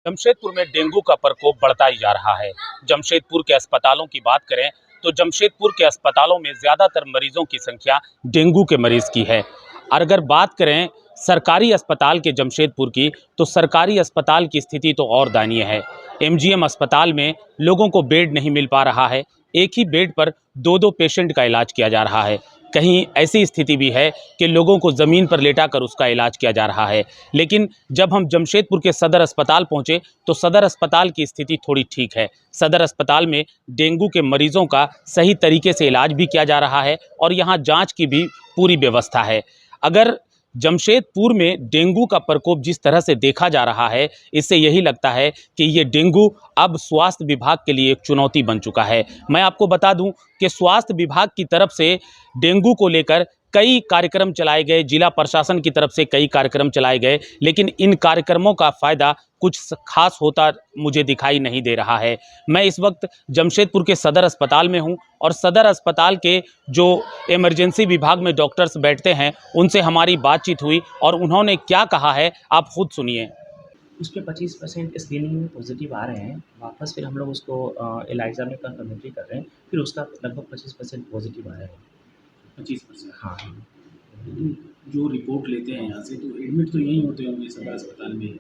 जमशेदपुर में डेंगू का प्रकोप बढ़ता ही जा रहा है। जमशेदपुर के अस्पतालों की बात करें तो जमशेदपुर के अस्पतालों में ज़्यादातर मरीजों की संख्या डेंगू के मरीज की है। और अगर बात करें सरकारी अस्पताल के जमशेदपुर की, तो सरकारी अस्पताल की स्थिति तो और दयनीय है। एमजीएम अस्पताल में लोगों को बेड नहीं मिल पा रहा है। एक ही बेड पर दो दो पेशेंट का इलाज किया जा रहा है। कहीं ऐसी स्थिति भी है कि लोगों को ज़मीन पर लेटाकर उसका इलाज किया जा रहा है। लेकिन जब हम जमशेदपुर के सदर अस्पताल पहुंचे तो सदर अस्पताल की स्थिति थोड़ी ठीक है। सदर अस्पताल में डेंगू के मरीजों का सही तरीके से इलाज भी किया जा रहा है और यहां जांच की भी पूरी व्यवस्था है। अगर जमशेदपुर में डेंगू का प्रकोप जिस तरह से देखा जा रहा है, इससे यही लगता है कि ये डेंगू अब स्वास्थ्य विभाग के लिए एक चुनौती बन चुका है। मैं आपको बता दूं कि स्वास्थ्य विभाग की तरफ से डेंगू को लेकर कई कार्यक्रम चलाए गए, जिला प्रशासन की तरफ से कई कार्यक्रम चलाए गए, लेकिन इन कार्यक्रमों का फ़ायदा कुछ खास होता मुझे दिखाई नहीं दे रहा है। मैं इस वक्त जमशेदपुर के सदर अस्पताल में हूं और सदर अस्पताल के जो इमरजेंसी विभाग में डॉक्टर्स बैठते हैं, उनसे हमारी बातचीत हुई और उन्होंने क्या कहा है आप खुद सुनिए। उसके 25% स्क्रीनिंग में पॉजिटिव आ रहे हैं। वापस फिर हम लोग उसको एलाइज़ा में कंफर्मेटरी कर रहे हैं, फिर उसका लगभग 25% पॉजिटिव आ रहा है। 25%। हाँ। लेकिन जो रिपोर्ट लेते हैं यहाँ से, तो एडमिट तो यहीं होते होंगे सदर अस्पताल में।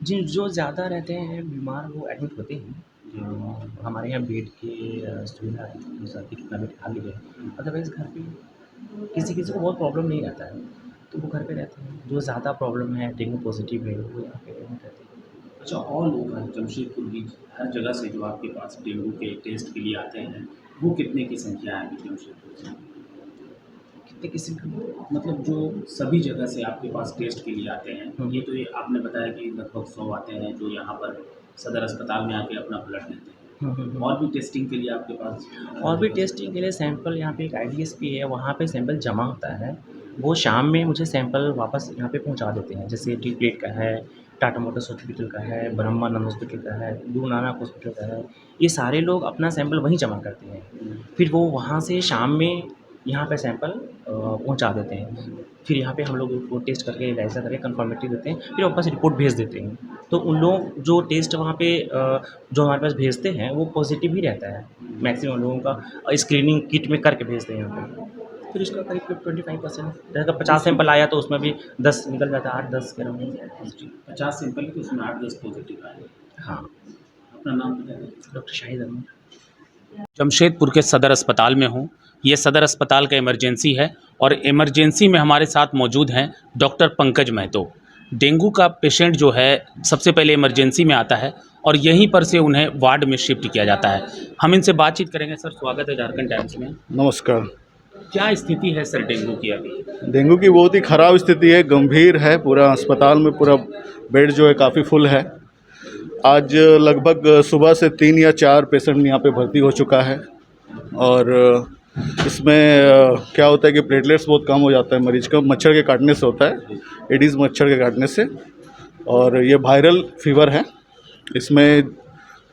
जिन जो ज़्यादा रहते हैं बीमार वो एडमिट होते हैं। हमारे यहाँ बेड की सुविधा है, जैसा कि कितना बेड खाली है। अदरवाइज़ घर पे किसी किसी को बहुत प्रॉब्लम नहीं रहता है, तो वो घर पे रहते हैं। जो ज़्यादा प्रॉब्लम है, डेंगू पॉजिटिव है, वो यहाँ पे एडमिट रहते हैं। अच्छा, और लोग हैं जमशेदपुर की हर जगह से जो आपके पास डेंगू के टेस्ट के लिए आते हैं, वो कितने की संख्या है अभी जमशेदपुर से? कितने किस्म के मतलब जो सभी जगह से आपके पास टेस्ट के लिए आते हैं, ये तो ये आपने बताया कि लगभग 100 आते हैं जो यहाँ पर सदर अस्पताल में आके अपना ब्लड लेते हैं। और भी टेस्टिंग के लिए आपके पास और भी टेस्टिंग के लिए सैंपल यहाँ पे एक आईडीएसपी है, वहाँ पे सैंपल जमा होता है। वो शाम में मुझे सैंपल वापस यहाँ पे पहुँचा देते हैं। जैसे डी प्लेट का है, टाटा मोटर्स हॉस्पिटल का है, ब्रह्मानंद हॉस्पिटल का है, गुरु नानक हॉस्पिटल का है। ये सारे लोग अपना सैंपल वहीं जमा करते हैं। फिर वो वहाँ से शाम में यहाँ पे सैंपल पहुँचा देते हैं। फिर यहाँ पे हम लोग वो टेस्ट करके एलाइज़ा करके कंफर्मेटरी देते हैं, फिर वापस रिपोर्ट भेज देते हैं। तो उन लोग जो टेस्ट वहाँ पे जो हमारे पास भेजते हैं वो पॉजिटिव ही रहता है। मैक्सिमम लोगों का स्क्रीनिंग किट में करके भेजते हैं यहाँ पे। फिर उसका करीब 25%, जैसे 50 सैंपल आया तो उसमें भी 10 निकल जाता है, 8-10 के अराउंड पॉजिटिव। 50 सैंपल तो उसमें 8-10 पॉजिटिव आए। हाँ। अपना नाम बता दें। डॉक्टर शाहिद अहमद। जमशेदपुर के सदर अस्पताल में हूँ। ये सदर अस्पताल का इमरजेंसी है और इमरजेंसी में हमारे साथ मौजूद हैं डॉक्टर पंकज महतो। डेंगू का पेशेंट जो है सबसे पहले इमरजेंसी में आता है और यहीं पर से उन्हें वार्ड में शिफ्ट किया जाता है। हम इनसे बातचीत करेंगे। सर, स्वागत है झारखंड टाइम्स में। नमस्कार। क्या स्थिति है सर डेंगू की अभी? डेंगू की बहुत ही ख़राब स्थिति है, गंभीर है। पूरा अस्पताल में पूरा बेड जो है काफ़ी फुल है। आज लगभग सुबह से 3 या 4 पेशेंट यहाँ पे भर्ती हो चुका है और इसमें क्या होता है कि प्लेटलेट्स बहुत कम हो जाता है मरीज का, मच्छर के काटने से होता है, एडिस मच्छर के काटने से। और ये वायरल फीवर है। इसमें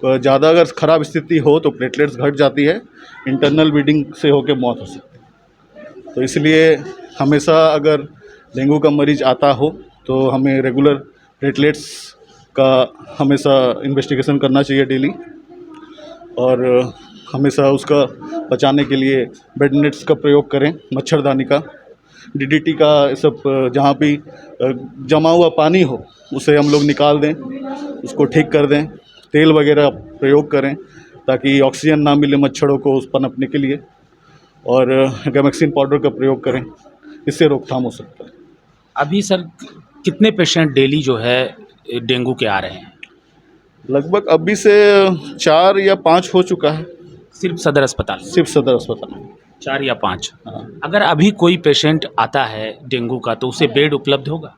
ज़्यादा अगर ख़राब स्थिति हो तो प्लेटलेट्स घट जाती है, इंटरनल ब्लीडिंग से होकर मौत हो सकती है। तो इसलिए हमेशा अगर डेंगू का मरीज आता हो तो हमें रेगुलर प्लेटलेट्स का हमेशा इन्वेस्टिगेशन करना चाहिए डेली, और हमेशा उसका बचाने के लिए बेड नेट्स का प्रयोग करें, मच्छरदानी का, डीडीटी का, सब जहाँ भी जमा हुआ पानी हो उसे हम लोग निकाल दें, उसको ठीक कर दें, तेल वगैरह प्रयोग करें ताकि ऑक्सीजन ना मिले मच्छरों को उस पनपने के लिए, और गैमेक्सिन पाउडर का प्रयोग करें, इससे रोकथाम हो सकता है। अभी सर कितने पेशेंट डेली जो है डेंगू के आ रहे हैं? लगभग अभी से 4 या 5 हो चुका है। सिर्फ सदर अस्पताल? सिर्फ सदर अस्पताल में 4 या 5। हाँ। अगर अभी कोई पेशेंट आता है डेंगू का तो उसे बेड उपलब्ध होगा?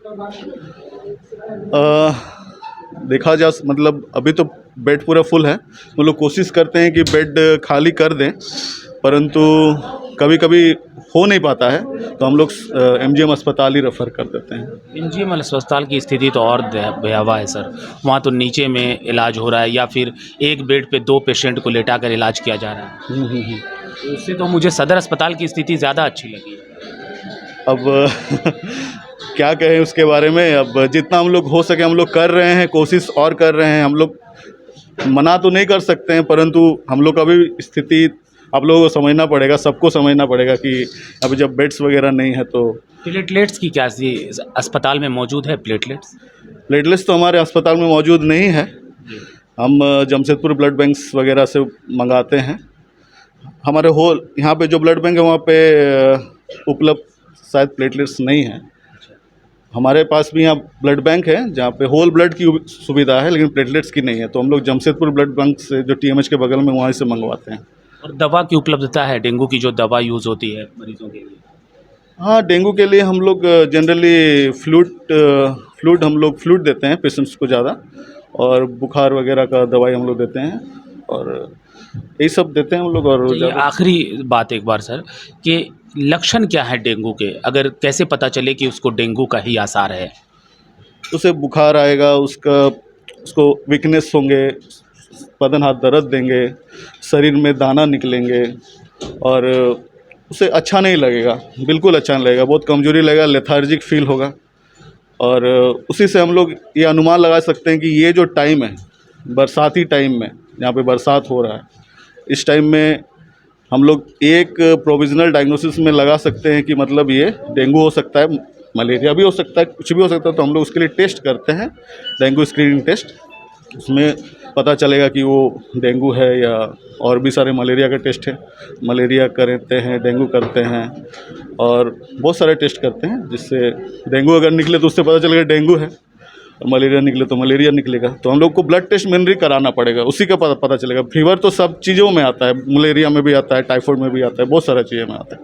देखा जा मतलब अभी तो बेड पूरा फुल है। हम लोग कोशिश करते हैं कि बेड खाली कर दें, परंतु कभी कभी हो नहीं पाता है तो हम लोग एमजीएम अस्पताल ही रेफ़र कर देते हैं। एमजीएम अस्पताल की स्थिति तो और भयावह है सर। वहाँ तो नीचे में इलाज हो रहा है या फिर एक बेड पे 2 पेशेंट को लेटा कर इलाज किया जा रहा है। तो उससे तो मुझे सदर अस्पताल की स्थिति ज़्यादा अच्छी लगी। अब क्या कहें उसके बारे में। अब जितना हम लोग हो सके हम लोग कर रहे हैं, कोशिश और कर रहे हैं। हम लोग मना तो नहीं कर सकते हैं, परंतु हम लोग का भी स्थिति आप लोगों को समझना पड़ेगा, सबको समझना पड़ेगा कि अभी जब बेड्स वगैरह नहीं है तो। प्लेटलेट्स की क्या अस्पताल में मौजूद है प्लेटलेट्स? प्लेटलेट्स तो हमारे अस्पताल में मौजूद नहीं है। हम जमशेदपुर ब्लड बैंक्स वगैरह से मंगाते हैं। हमारे होल यहाँ पे जो ब्लड बैंक है वहाँ पे उपलब्ध शायद प्लेटलेट्स नहीं है। हमारे पास भी यहाँ ब्लड बैंक है जहाँ पे होल ब्लड की सुविधा है, लेकिन प्लेटलेट्स की नहीं है। तो हम लोग जमशेदपुर ब्लड बैंक से जो TMH के बगल में वहाँ से मंगवाते हैं। और दवा की उपलब्धता है, डेंगू की जो दवा यूज़ होती है मरीजों के लिए? हाँ, डेंगू के लिए हम लोग जनरली फ्लूइड देते हैं पेशेंट्स को ज़्यादा, और बुखार वगैरह का दवाई हम लोग देते हैं, और यही सब देते हैं हम लोग। और ये आखिरी बात एक बार सर, कि लक्षण क्या है डेंगू के, अगर कैसे पता चले कि उसको डेंगू का ही आसार है? उसे बुखार आएगा, उसको वीकनेस होंगे, बदन हाथ दर्द देंगे, शरीर में दाना निकलेंगे, और उसे अच्छा नहीं लगेगा, बिल्कुल अच्छा नहीं लगेगा, बहुत कमज़ोरी लगेगा, लेथार्जिक फील होगा। और उसी से हम लोग ये अनुमान लगा सकते हैं कि ये जो टाइम है, बरसाती टाइम में, जहाँ पे बरसात हो रहा है, इस टाइम में हम लोग एक प्रोविज़नल डायग्नोसिस में लगा सकते हैं कि मतलब ये डेंगू हो सकता है, मलेरिया भी हो सकता है, कुछ भी हो सकता है। तो हम लोग उसके लिए टेस्ट करते हैं, डेंगू स्क्रीनिंग टेस्ट। उसमें पता चलेगा कि वो डेंगू है, या और भी सारे मलेरिया के टेस्ट हैं, मलेरिया करते हैं, डेंगू करते हैं, और बहुत सारे टेस्ट करते हैं, जिससे डेंगू अगर निकले तो उससे पता चलेगा डेंगू है, और मलेरिया निकले तो मलेरिया निकलेगा। तो हम लोग को ब्लड टेस्ट मेनली कराना पड़ेगा, उसी का पता चलेगा। फीवर तो सब चीज़ों में आता है, मलेरिया में भी आता है, टाइफाइड में भी आता है, बहुत सारी चीज़ों में आता है।